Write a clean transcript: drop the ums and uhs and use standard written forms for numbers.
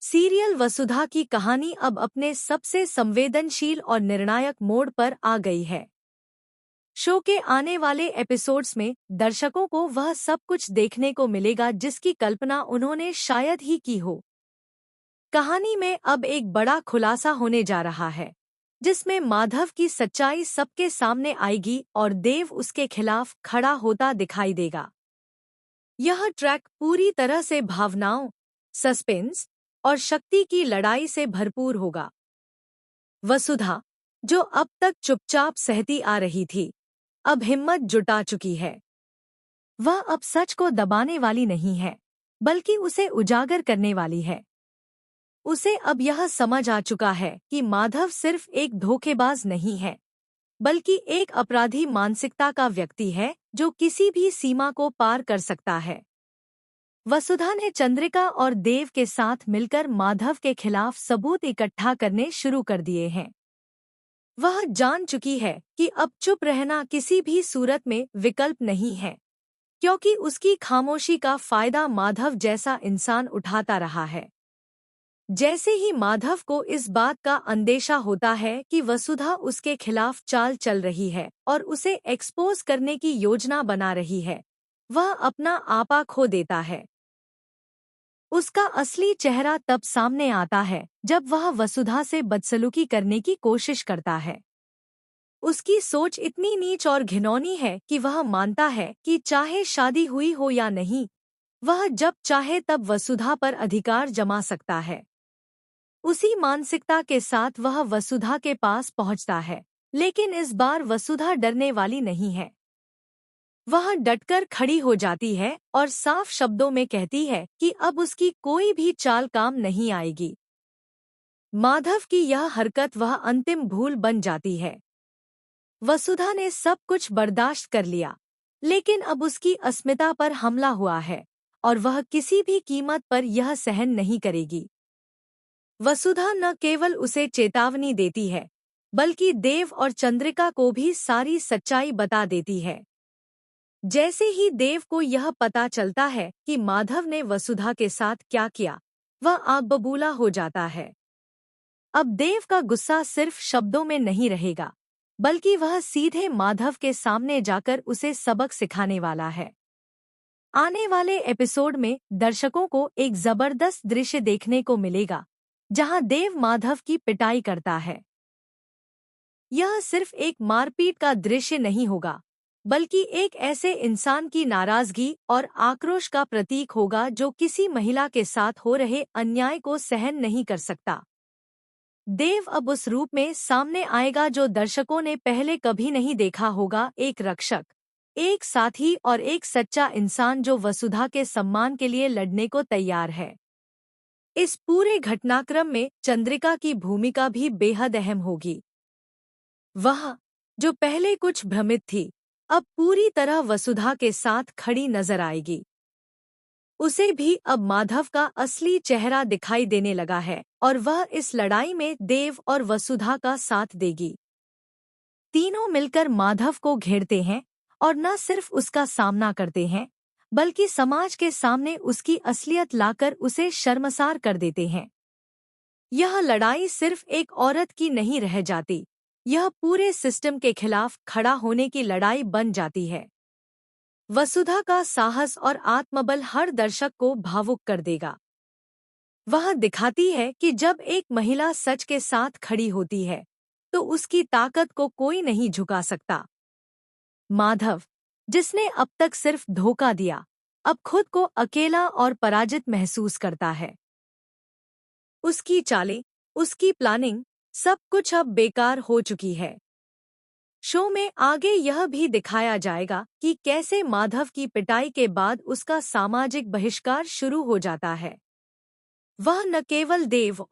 Serial वसुधा की कहानी अब अपने सबसे संवेदनशील और निर्णायक मोड़ पर आ गई है। शो के आने वाले एपिसोड्स में दर्शकों को वह सब कुछ देखने को मिलेगा जिसकी कल्पना उन्होंने शायद ही की हो। कहानी में अब एक बड़ा खुलासा होने जा रहा है, जिसमें माधव की सच्चाई सबके सामने आएगी और देव उसके खिलाफ खड़ा होता दिखाई देगा। यह ट्रैक पूरी तरह से भावनाओं, सस्पेंस और शक्ति की लड़ाई से भरपूर होगा। वसुधा, जो अब तक चुपचाप सहती आ रही थी, अब हिम्मत जुटा चुकी है। वह अब सच को दबाने वाली नहीं है, बल्कि उसे उजागर करने वाली है। उसे अब यह समझ आ चुका है कि माधव सिर्फ एक धोखेबाज नहीं है, बल्कि एक अपराधी मानसिकता का व्यक्ति है जो किसी भी सीमा को पार कर सकता है। वसुधा ने चंद्रिका और देव के साथ मिलकर माधव के खिलाफ सबूत इकट्ठा करने शुरू कर दिए हैं। वह जान चुकी है कि अब चुप रहना किसी भी सूरत में विकल्प नहीं है, क्योंकि उसकी खामोशी का फायदा माधव जैसा इंसान उठाता रहा है। जैसे ही माधव को इस बात का अंदेशा होता है कि वसुधा उसके खिलाफ चाल चल रही है और उसे एक्सपोज करने की योजना बना रही है, वह अपना आपा खो देता है। उसका असली चेहरा तब सामने आता है जब वह वसुधा से बदसलूकी करने की कोशिश करता है। उसकी सोच इतनी नीच और घिनौनी है कि वह मानता है कि चाहे शादी हुई हो या नहीं, वह जब चाहे तब वसुधा पर अधिकार जमा सकता है। उसी मानसिकता के साथ वह वसुधा के पास पहुंचता है, लेकिन इस बार वसुधा डरने वाली नहीं है। वह डटकर खड़ी हो जाती है और साफ शब्दों में कहती है कि अब उसकी कोई भी चाल काम नहीं आएगी। माधव की यह हरकत वह अंतिम भूल बन जाती है। वसुधा ने सब कुछ बर्दाश्त कर लिया, लेकिन अब उसकी अस्मिता पर हमला हुआ है और वह किसी भी कीमत पर यह सहन नहीं करेगी। वसुधा न केवल उसे चेतावनी देती है, बल्कि देव और चंद्रिका को भी सारी सच्चाई बता देती है। जैसे ही देव को यह पता चलता है कि माधव ने वसुधा के साथ क्या किया, वह आग बबूला हो जाता है। अब देव का गुस्सा सिर्फ शब्दों में नहीं रहेगा, बल्कि वह सीधे माधव के सामने जाकर उसे सबक सिखाने वाला है। आने वाले एपिसोड में दर्शकों को एक जबरदस्त दृश्य देखने को मिलेगा, जहां देव माधव की पिटाई करता है। यह सिर्फ एक मारपीट का दृश्य नहीं होगा, बल्कि एक ऐसे इंसान की नाराजगी और आक्रोश का प्रतीक होगा जो किसी महिला के साथ हो रहे अन्याय को सहन नहीं कर सकता। देव अब उस रूप में सामने आएगा जो दर्शकों ने पहले कभी नहीं देखा होगा, एक रक्षक, एक साथी और एक सच्चा इंसान जो वसुधा के सम्मान के लिए लड़ने को तैयार है। इस पूरे घटनाक्रम में चंद्रिका की भूमिका भी बेहद अहम होगी। वह, जो पहले कुछ भ्रमित थी, अब पूरी तरह वसुधा के साथ खड़ी नजर आएगी। उसे भी अब माधव का असली चेहरा दिखाई देने लगा है और वह इस लड़ाई में देव और वसुधा का साथ देगी। तीनों मिलकर माधव को घेरते हैं और न सिर्फ उसका सामना करते हैं, बल्कि समाज के सामने उसकी असलियत लाकर उसे शर्मसार कर देते हैं। यह लड़ाई सिर्फ एक औरत की नहीं रह जाती, यह पूरे सिस्टम के खिलाफ खड़ा होने की लड़ाई बन जाती है। वसुधा का साहस और आत्मबल हर दर्शक को भावुक कर देगा। वह दिखाती है कि जब एक महिला सच के साथ खड़ी होती है, तो उसकी ताकत को कोई नहीं झुका सकता। माधव, जिसने अब तक सिर्फ धोखा दिया, अब खुद को अकेला और पराजित महसूस करता है। उसकी चालें, उसकी प्लानिंग, सब कुछ अब बेकार हो चुकी है। शो में आगे यह भी दिखाया जाएगा कि कैसे माधव की पिटाई के बाद उसका सामाजिक बहिष्कार शुरू हो जाता है। वह न केवल देव